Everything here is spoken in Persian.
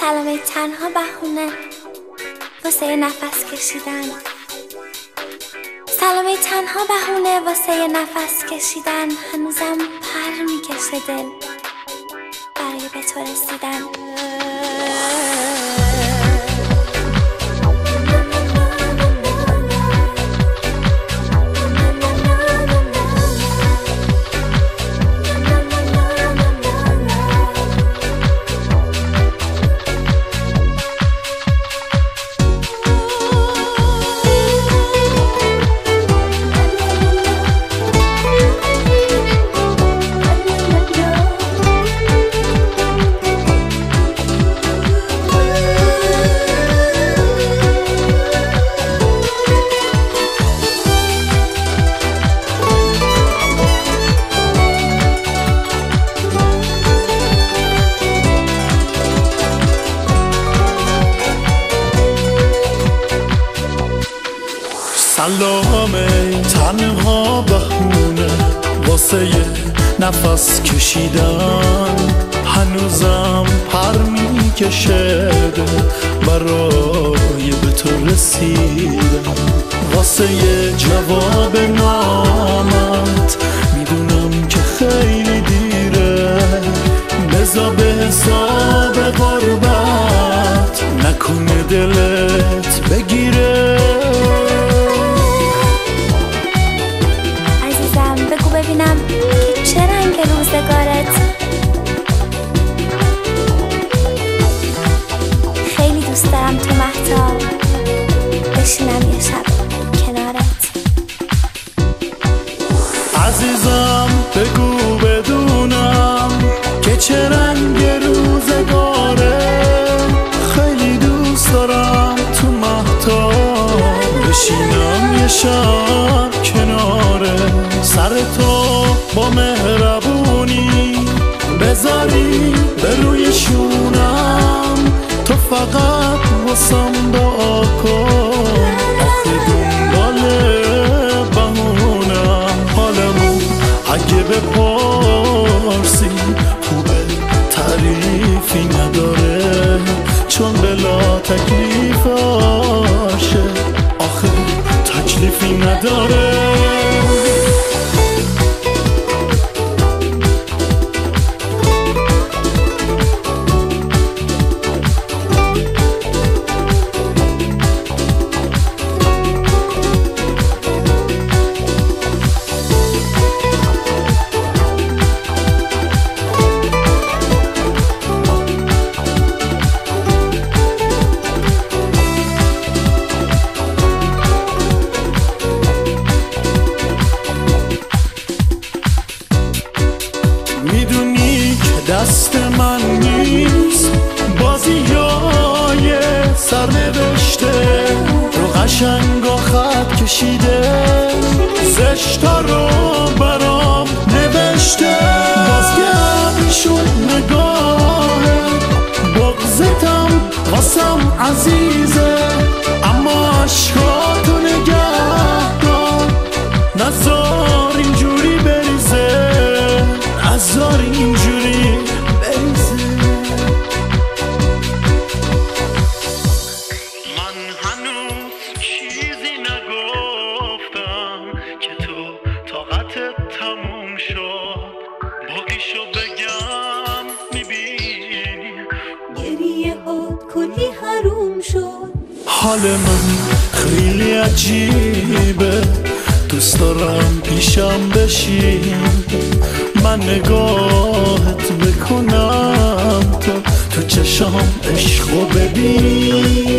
سلامه تنها بهونه واسه نفس کشیدن. سلامه تنها بهونه واسه نفس کشیدن. هنوزم پر میکشه دل برای به تو رسیدن. سلامه تنها بهونه واسه نفس کشیدن. هنوزم پر میکشه برای به تو رسیدن. واسه جواب نامت میدونم که خیلی دیره. بذار به حساب غربت نکنه دلت بگیره. ببینم که چه رنگ روزگارت. خیلی دوست دارم تو مهتاب بشینم یه شب کنارت. عزیزم بگو بدونم که چه رنگ روزگاره. خیلی دوست دارم تو مهتاب بشینم یه شب کناره. سر تو با مهربونی بذاری به روی شونم. تو فقط واسم دعا کن. آخه دنبال بهونم. حالمون اگه بپرسی خوبه تعریفی نداره. چون بلا تکلیف عاشق آخه تکلیفی نداره. میدونی که دست من نیست بازیای سرنوشته. رو قشنگا خط کشیده زشتا رو برام نوشته. بازگرد شد نگاهه بغضتم واسم عزیزه. اما عشقاتو نگه دار نذار اینجوری بریزه. نذار اینجوری بریزه. من هنوز چیزی نگفتم که تو طاقتت تموم شد. باقیشو بگم میبینی گریه هات کلی حروم شد. حال من خیلی عجیبه. دوست دارم پیشم بشی. من نگاهت بکنم تو چشام عشقو ببین.